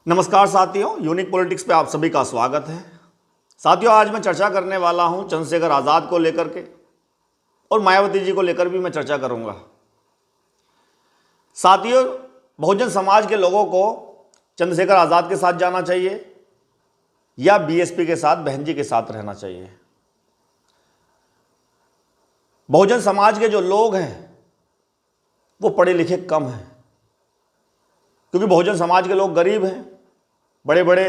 नमस्कार साथियों, unique politics पे आप सभी का स्वागत है। साथियों, आज मैं चर्चा करने वाला हूं चंद्रशेखर आज़ाद को लेकर के और मायावती जी को लेकर भी मैं चर्चा करूंगा। साथियों, बहुजन समाज के लोगों को चंद्रशेखर आज़ाद के साथ जाना चाहिए या बीएसपी के साथ, बहन जी के साथ रहना चाहिए। बहुजन समाज के जो लोग हैं वो पढ़े लिखे कम हैं, क्योंकि बहुजन समाज के लोग गरीब हैं। बड़े बड़े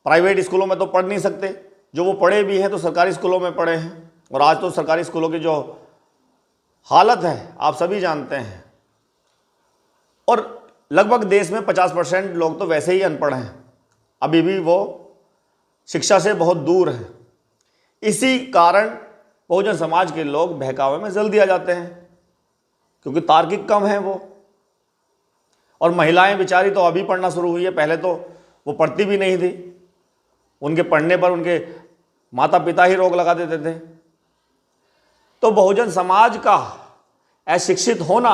प्राइवेट स्कूलों में तो पढ़ नहीं सकते, जो वो पढ़े भी हैं तो सरकारी स्कूलों में पढ़े हैं। और आज तो सरकारी स्कूलों की जो हालत है आप सभी जानते हैं। और लगभग देश में 50% लोग तो वैसे ही अनपढ़ हैं, अभी भी वो शिक्षा से बहुत दूर हैं। इसी कारण बहुजन समाज के लोग बहकावे में जल्दी आ जाते हैं, क्योंकि तार्किक कम हैं वो। और महिलाएं बेचारी तो अभी पढ़ना शुरू हुई है, पहले तो वो पढ़ती भी नहीं थी। उनके पढ़ने पर उनके माता पिता ही रोक लगा देते थे। तो बहुजन समाज का अशिक्षित होना,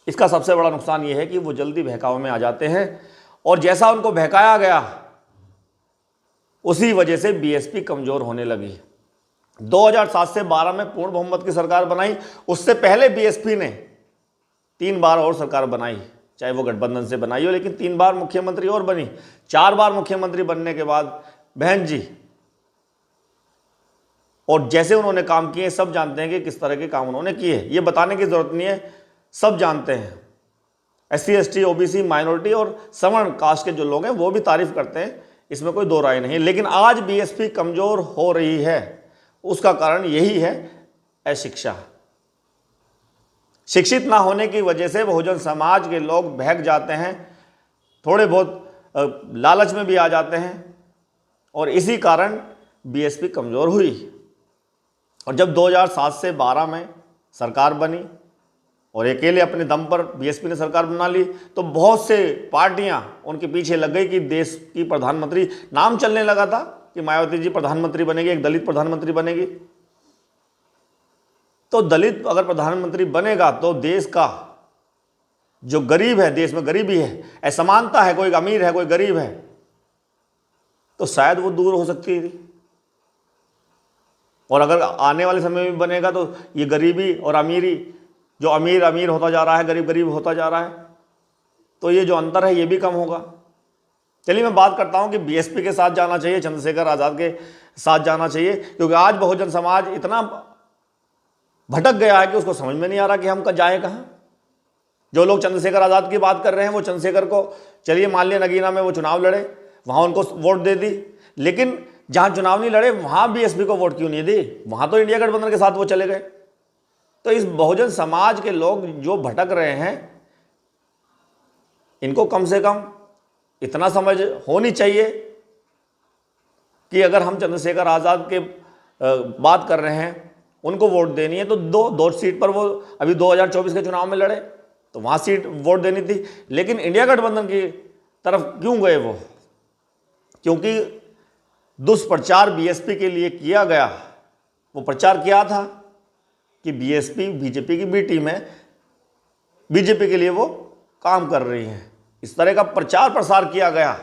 इसका सबसे बड़ा नुकसान ये है कि वो जल्दी बहकावे में आ जाते हैं। और जैसा उनको बहकाया गया, उसी वजह से बीएसपी कमजोर होने लगी। 2007 से 12 में पूर्ण बहुमत की सरकार बनाई। उससे पहले बीएसपी ने 3 बार और सरकार बनाई, चाहे वो गठबंधन से बनाई हो, लेकिन 3 बार मुख्यमंत्री और बनी। 4 बार मुख्यमंत्री बनने के बाद बहन जी, और जैसे उन्होंने काम किए सब जानते हैं कि किस तरह के काम उन्होंने किए, ये बताने की जरूरत नहीं है, सब जानते हैं। SC ST OBC माइनॉरिटी और सवर्ण कास्ट के जो लोग हैं वो भी तारीफ करते हैं, इसमें कोई दो राय नहीं। लेकिन आज बीएसपी कमजोर हो रही है, उसका कारण यही है अशिक्षा। शिक्षित ना होने की वजह से बहुजन समाज के लोग बहक जाते हैं, थोड़े बहुत लालच में भी आ जाते हैं, और इसी कारण बीएसपी कमज़ोर हुई। और जब 2007 से 12 में सरकार बनी और अकेले अपने दम पर बीएसपी ने सरकार बना ली, तो बहुत से पार्टियां उनके पीछे लग गई कि देश की प्रधानमंत्री, नाम चलने लगा था कि मायावती जी प्रधानमंत्री बनेगी, एक दलित प्रधानमंत्री बनेगी। तो दलित अगर प्रधानमंत्री बनेगा तो देश का जो गरीब है, देश में गरीबी है, असमानता है, कोई अमीर है कोई गरीब है, तो शायद वो दूर हो सकती थी। और अगर आने वाले समय में बनेगा तो ये गरीबी और अमीरी, जो अमीर अमीर होता जा रहा है, गरीब गरीब होता जा रहा है, तो ये जो अंतर है ये भी कम होगा। चलिए मैं बात करता हूं कि बीएसपी के साथ जाना चाहिए, चंद्रशेखर आज़ाद के साथ जाना चाहिए, क्योंकि आज बहुजन समाज इतना भटक गया है कि उसको समझ में नहीं आ रहा कि हम जाए कहाँ। जो लोग चंद्रशेखर आज़ाद की बात कर रहे हैं वो चंद्रशेखर को, चलिए मान लिया नगीना में वो चुनाव लड़े, वहाँ उनको वोट दे दी, लेकिन जहाँ चुनाव नहीं लड़े वहाँ बीएसपी को वोट क्यों नहीं दी? वहाँ तो इंडिया गठबंधन के साथ वो चले गए। तो इस बहुजन समाज के लोग जो भटक रहे हैं, इनको कम से कम इतना समझ होनी चाहिए कि अगर हम चंद्रशेखर आज़ाद के बात कर रहे हैं, उनको वोट देनी है तो दो सीट पर वो अभी 2024 के चुनाव में लड़े, तो वहाँ सीट वोट देनी थी। लेकिन इंडिया गठबंधन की तरफ क्यों गए वो? क्योंकि दुष्प्रचार बीएसपी के लिए किया गया। वो प्रचार किया था कि बीएसपी बीजेपी की बी टीम है, बीजेपी के लिए वो काम कर रही है। इस तरह का प्रचार प्रसार किया गया,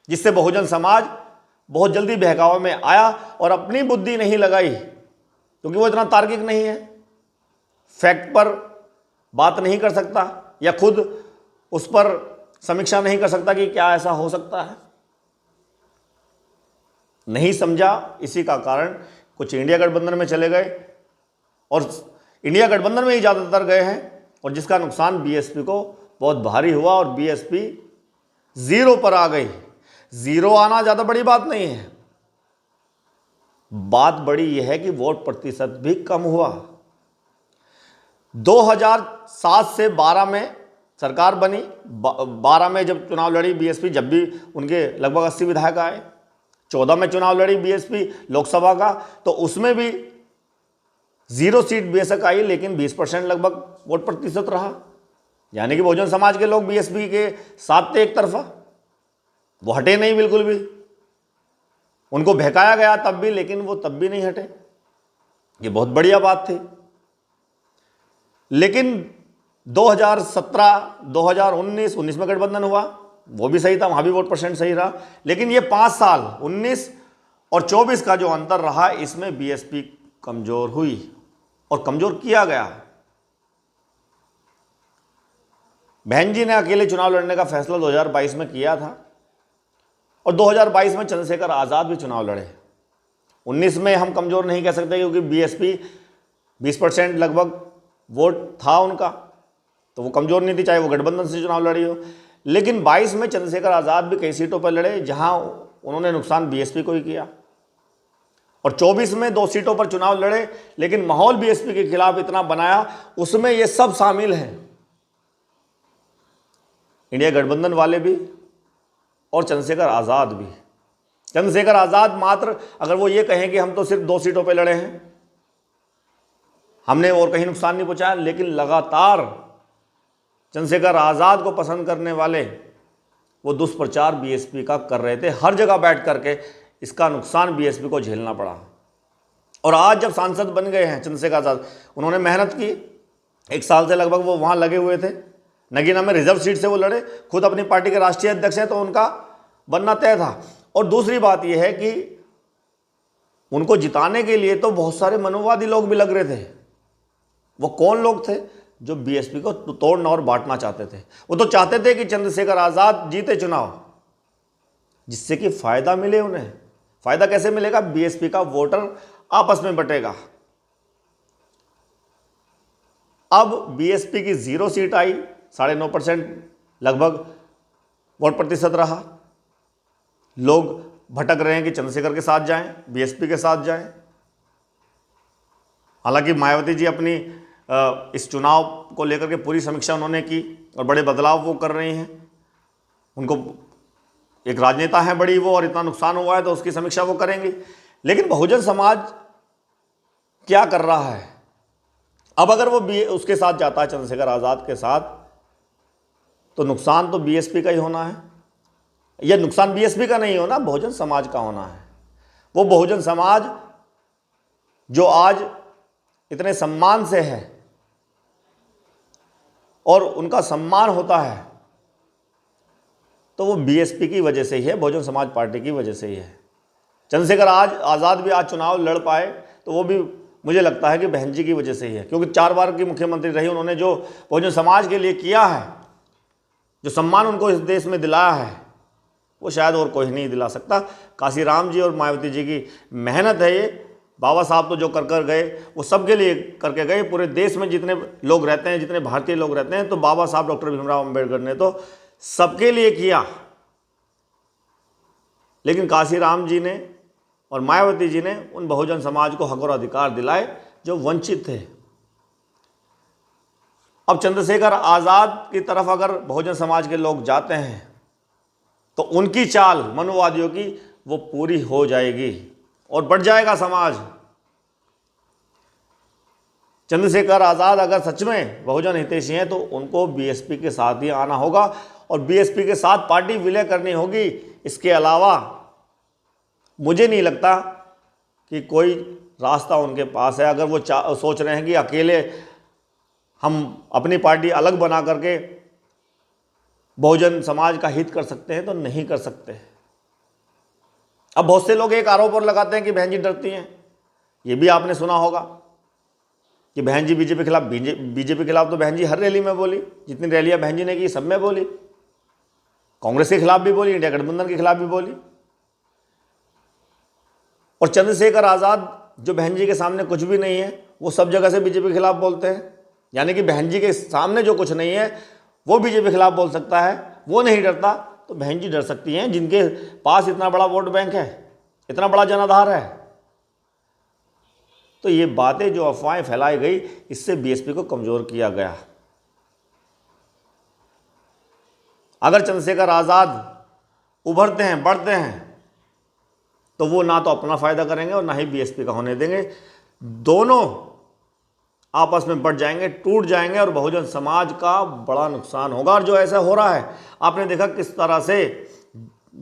जिससे बहुजन समाज बहुत जल्दी बहकावे में आया और अपनी बुद्धि नहीं लगाई, क्योंकि वो इतना तार्किक नहीं है, फैक्ट पर बात नहीं कर सकता या खुद उस पर समीक्षा नहीं कर सकता कि क्या ऐसा हो सकता है। नहीं समझा, इसी का कारण कुछ इंडिया गठबंधन में चले गए और इंडिया गठबंधन में ही ज़्यादातर गए हैं, और जिसका नुकसान बीएसपी को बहुत भारी हुआ और बीएसपी जीरो पर आ गई। जीरो आना ज़्यादा बड़ी बात नहीं है, बात बड़ी यह है कि वोट प्रतिशत भी कम हुआ। 2007 से 12 में सरकार बनी, 12 में जब चुनाव लड़ी बीएसपी, जब भी उनके लगभग 80 विधायक आए। 14 में चुनाव लड़ी बीएसपी लोकसभा का, तो उसमें भी 0 सीट बेशक आई, लेकिन 20% लगभग वोट प्रतिशत रहा। यानी कि बहुजन समाज के लोग बीएसपी के साथ थे एक तरफा, वो हटे नहीं बिल्कुल भी। उनको बहकाया गया तब भी, लेकिन वो तब भी नहीं हटे। ये बहुत बढ़िया बात थी। लेकिन 2017, 2019 में गठबंधन हुआ, वो भी सही था, वहाँ भी वोट परसेंट सही रहा। लेकिन ये 5 साल 19 और 24 का जो अंतर रहा, इसमें बीएसपी कमज़ोर हुई और कमज़ोर किया गया। बहन जी ने अकेले चुनाव लड़ने का फैसला 2022 में किया था और 2022 में चंद्रशेखर आज़ाद भी चुनाव लड़े। 19 में हम कमज़ोर नहीं कह सकते क्योंकि बीएसपी 20% लगभग वोट था उनका, तो वो कमज़ोर नहीं थी, चाहे वो गठबंधन से चुनाव लड़ी हो। लेकिन 22 में चंद्रशेखर आज़ाद भी कई सीटों पर लड़े जहां उन्होंने नुकसान बीएसपी को ही किया, और 24 में 2 सीटों पर चुनाव लड़े लेकिन माहौल बीएसपी के खिलाफ इतना बनाया, उसमें ये सब शामिल हैं, इंडिया गठबंधन वाले भी और चंद्रशेखर आज़ाद भी। चंद्रशेखर आज़ाद मात्र अगर वो ये कहें कि हम तो सिर्फ 2 सीटों पे लड़े हैं, हमने और कहीं नुकसान नहीं पहुंचाया, लेकिन लगातार चंद्रशेखर आज़ाद को पसंद करने वाले वो दुष्प्रचार बीएसपी का कर रहे थे, हर जगह बैठ करके इसका नुकसान बीएसपी को झेलना पड़ा। और आज जब सांसद बन गए हैं चंद्रशेखर आज़ाद, उन्होंने मेहनत की, 1 साल से लगभग वो वहाँ लगे हुए थे, नगीना में रिजर्व सीट से वो लड़े, खुद अपनी पार्टी के राष्ट्रीय अध्यक्ष हैं, तो उनका बनना तय था। और दूसरी बात यह है कि उनको जिताने के लिए तो बहुत सारे मनोवादी लोग भी लग रहे थे। वो कौन लोग थे? जो बीएसपी को तोड़ना और बांटना चाहते थे। वो तो चाहते थे कि चंद्रशेखर आज़ाद जीते चुनाव, जिससे कि फायदा मिले उन्हें। फायदा कैसे मिलेगा? बीएसपी का वोटर आपस में बटेगा। अब बीएसपी की 0 सीट आई, 9.5% लगभग वोट प्रतिशत रहा। लोग भटक रहे हैं कि चंद्रशेखर के साथ जाएं, बीएसपी के साथ जाएं। हालांकि मायावती जी अपनी इस चुनाव को लेकर के पूरी समीक्षा उन्होंने की और बड़े बदलाव वो कर रही हैं। उनको एक राजनेता हैं बड़ी वो, और इतना नुकसान हुआ है तो उसकी समीक्षा वो करेंगी। लेकिन बहुजन समाज क्या कर रहा है? अब अगर वो उसके साथ जाता है, चंद्रशेखर आज़ाद के साथ, तो नुकसान तो बीएसपी का ही होना है। यह नुकसान बीएसपी का नहीं होना, बहुजन समाज का होना है। वो बहुजन समाज जो आज इतने सम्मान से है और उनका सम्मान होता है, तो वो बीएसपी की वजह से ही है, बहुजन समाज पार्टी की वजह से ही है। चंद्रशेखर आज़ाद भी आज चुनाव लड़ पाए तो वो भी मुझे लगता है कि बहन जी की वजह से ही है, क्योंकि 4 बार की मुख्यमंत्री रही। उन्होंने जो बहुजन समाज के लिए किया है, जो सम्मान उनको इस देश में दिलाया है, वो शायद और कोई नहीं दिला सकता। काशीराम जी और मायावती जी की मेहनत है ये। बाबा साहब तो जो कर गए वो सबके लिए करके गए। पूरे देश में जितने लोग रहते हैं, जितने भारतीय लोग रहते हैं, तो बाबा साहब डॉक्टर भीमराव अम्बेडकर ने तो सबके लिए किया। लेकिन काशीराम जी ने और मायावती जी ने उन बहुजन समाज को हक और अधिकार दिलाए जो वंचित थे। अब चंद्रशेखर आज़ाद की तरफ अगर बहुजन समाज के लोग जाते हैं तो उनकी चाल मनुवादियों की वो पूरी हो जाएगी और बढ़ जाएगा समाज। चंद्रशेखर आज़ाद अगर सच में बहुजन हितैषी हैं तो उनको बीएसपी के साथ ही आना होगा और बीएसपी के साथ पार्टी विलय करनी होगी। इसके अलावा मुझे नहीं लगता कि कोई रास्ता उनके पास है। अगर वो सोच रहे हैं कि अकेले हम अपनी पार्टी अलग बना करके बहुजन समाज का हित कर सकते हैं, तो नहीं कर सकते। अब बहुत से लोग एक आरोप और लगाते हैं कि बहन जी डरती हैं। ये भी आपने सुना होगा कि बहन जी बीजेपी खिलाफ, बीजेपी खिलाफ तो बहन जी हर रैली में बोली। जितनी रैलियां बहन जी ने की सब में बोली। कांग्रेस के खिलाफ भी बोली, इंडिया गठबंधन के खिलाफ भी बोली। और चंद्रशेखर आज़ाद जो बहन जी के सामने कुछ भी नहीं है, वो सब जगह से बीजेपी के खिलाफ बोलते हैं। यानी कि बहन जी के सामने जो कुछ नहीं है वो बीजेपी के खिलाफ बोल सकता है। वो नहीं डरता तो बहन जी डर सकती हैं, जिनके पास इतना बड़ा वोट बैंक है, इतना बड़ा जनाधार है। तो ये बातें जो अफवाहें फैलाई गई, इससे बीएसपी को कमजोर किया गया। अगर चंद्रशेखर आज़ाद उभरते हैं, बढ़ते हैं, तो वो ना तो अपना फायदा करेंगे और ना ही बीएसपी का होने देंगे। दोनों आपस में बढ़ जाएंगे, टूट जाएंगे और बहुजन समाज का बड़ा नुकसान होगा। और जो ऐसा हो रहा है, आपने देखा किस तरह से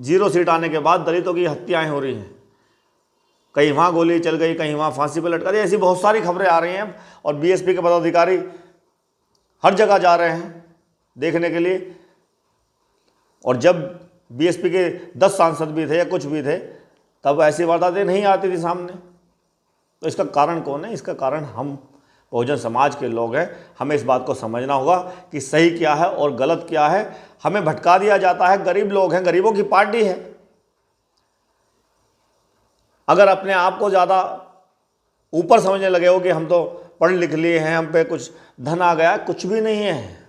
0 सीट आने के बाद दलितों की हत्याएं हो रही हैं। कहीं वहाँ गोली चल गई, कहीं वहाँ फांसी पर लटका दी। ऐसी बहुत सारी खबरें आ रही हैं और बीएसपी के पदाधिकारी हर जगह जा रहे हैं देखने के लिए। और जब बीएसपी के 10 सांसद भी थे या कुछ भी थे तब ऐसी वारदातें नहीं आती थी सामने। तो इसका कारण कौन है? इसका कारण हम बहुजन समाज के लोग हैं। हमें इस बात को समझना होगा कि सही क्या है और गलत क्या है। हमें भटका दिया जाता है, गरीब लोग हैं, गरीबों की पार्टी है। अगर अपने आप को ज़्यादा ऊपर समझने लगे हो कि हम तो पढ़ लिख लिए हैं, हम पे कुछ धन आ गया, कुछ भी नहीं है।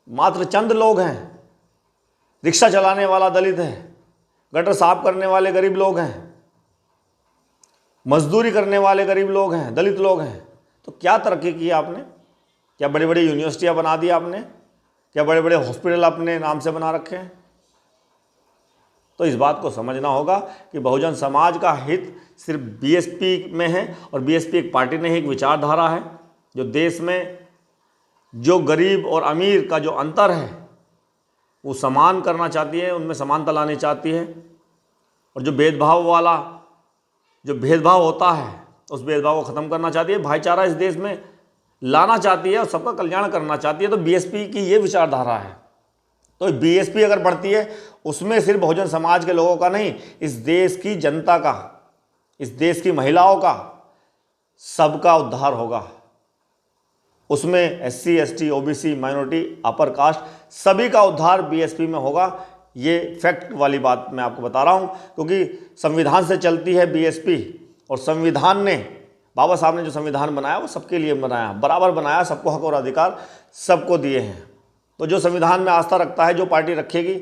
मात्र चंद लोग हैं। रिक्शा चलाने वाला दलित है, गटर साफ करने वाले गरीब लोग हैं, मजदूरी करने वाले गरीब लोग हैं, दलित लोग हैं। तो क्या तरक्की की आपने? क्या बड़ी बड़ी यूनिवर्सिटियां बना दी आपने? क्या बड़े बड़े हॉस्पिटल अपने नाम से बना रखे हैं? तो इस बात को समझना होगा कि बहुजन समाज का हित सिर्फ बीएसपी में है, और बीएसपी एक पार्टी नहीं, एक विचारधारा है जो देश में जो गरीब और अमीर का जो अंतर है वो समान करना चाहती है, उनमें समानता लानी चाहती है। और जो भेदभाव होता है उस भेदभाव को ख़त्म करना चाहती है, भाईचारा इस देश में लाना चाहती है और सबका कल्याण करना चाहती है। तो बीएसपी की ये विचारधारा है। तो बीएसपी अगर बढ़ती है उसमें सिर्फ बहुजन समाज के लोगों का नहीं, इस देश की जनता का, इस देश की महिलाओं का, सबका उद्धार होगा। उसमें SC, ST, OBC, minority, upper caste सभी का उद्धार बीएसपी में होगा। ये फैक्ट वाली बात मैं आपको बता रहा हूँ, क्योंकि संविधान से चलती है बीएसपी। और संविधान ने, बाबा साहब ने जो संविधान बनाया वो सबके लिए बनाया, बराबर बनाया, सबको हक और अधिकार सबको दिए हैं। तो जो संविधान में आस्था रखता है, जो पार्टी रखेगी,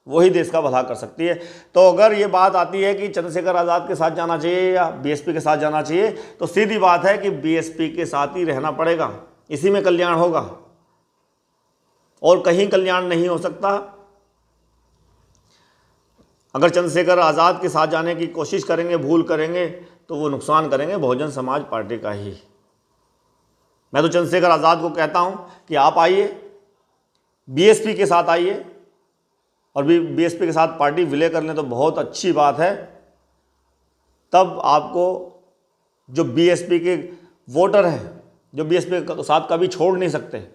वही देश का भला कर सकती है। तो अगर ये बात आती है कि चंद्रशेखर आज़ाद के साथ जाना चाहिए या बीएसपी के साथ जाना चाहिए, तो सीधी बात है कि बीएसपी के साथ ही रहना पड़ेगा। इसी में कल्याण होगा और कहीं कल्याण नहीं हो सकता। अगर चंद्रशेखर आज़ाद के साथ जाने की कोशिश करेंगे, भूल करेंगे, तो वो नुकसान करेंगे बहुजन समाज पार्टी का ही। मैं तो चंद्रशेखर आज़ाद को कहता हूं कि आप आइए, बीएसपी के साथ आइए, और बीएसपी के साथ पार्टी विलय कर लें तो बहुत अच्छी बात है। तब आपको जो बीएसपी के वोटर हैं, जो बीएसपी के साथ कभी छोड़ नहीं सकते,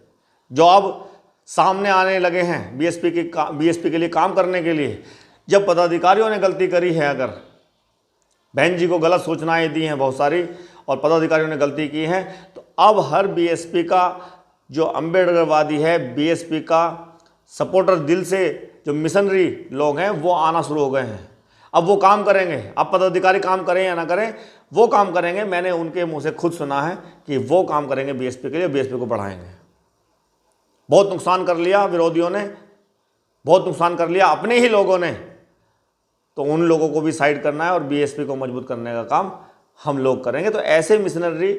जो अब सामने आने लगे हैं बीएसपी के लिए काम करने के लिए, जब पदाधिकारियों ने गलती करी है, अगर बहन जी को गलत सूचनाएं दी हैं बहुत सारी और पदाधिकारियों ने गलती की है, तो अब हर बीएसपी का जो अम्बेडकरवादी है, बीएसपी का सपोर्टर, दिल से जो मिशनरी लोग हैं, वो आना शुरू हो गए हैं। अब वो काम करेंगे। अब पदाधिकारी काम करें या ना करें, वो काम करेंगे। मैंने उनके मुंह से खुद सुना है कि वो काम करेंगे बीएसपी के लिए, बीएसपी को बढ़ाएंगे। बहुत नुकसान कर लिया विरोधियों ने, बहुत नुकसान कर लिया अपने ही लोगों ने, तो उन लोगों को भी साइड करना है और बीएसपी को मजबूत करने का काम हम लोग करेंगे। तो ऐसे मिशनरी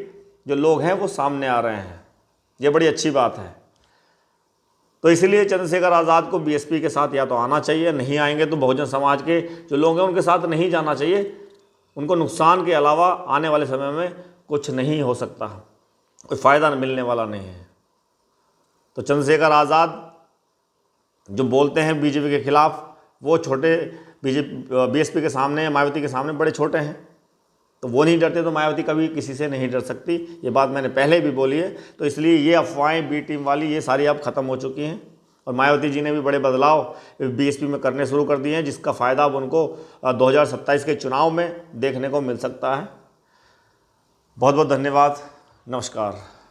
जो लोग हैं वो सामने आ रहे हैं, ये बड़ी अच्छी बात है। तो इसलिए चंद्रशेखर आज़ाद को बीएसपी के साथ या तो आना चाहिए, नहीं आएंगे तो बहुजन समाज के जो लोग हैं उनके साथ नहीं जाना चाहिए। उनको नुकसान के अलावा आने वाले समय में कुछ नहीं हो सकता, कोई फ़ायदा मिलने वाला नहीं है। तो चंद्रशेखर आज़ाद जो बोलते हैं बीजेपी के खिलाफ, वो छोटे बीएसपी के सामने, मायावती के सामने बड़े छोटे हैं। तो वो नहीं डरते तो मायावती कभी किसी से नहीं डर सकती। ये बात मैंने पहले भी बोली है। तो इसलिए ये अफवाहें बी टीम वाली, ये सारी अब ख़त्म हो चुकी हैं और मायावती जी ने भी बड़े बदलाव बीएसपी में करने शुरू कर दिए हैं, जिसका फ़ायदा अब उनको 2027 के चुनाव में देखने को मिल सकता है। बहुत बहुत धन्यवाद। नमस्कार।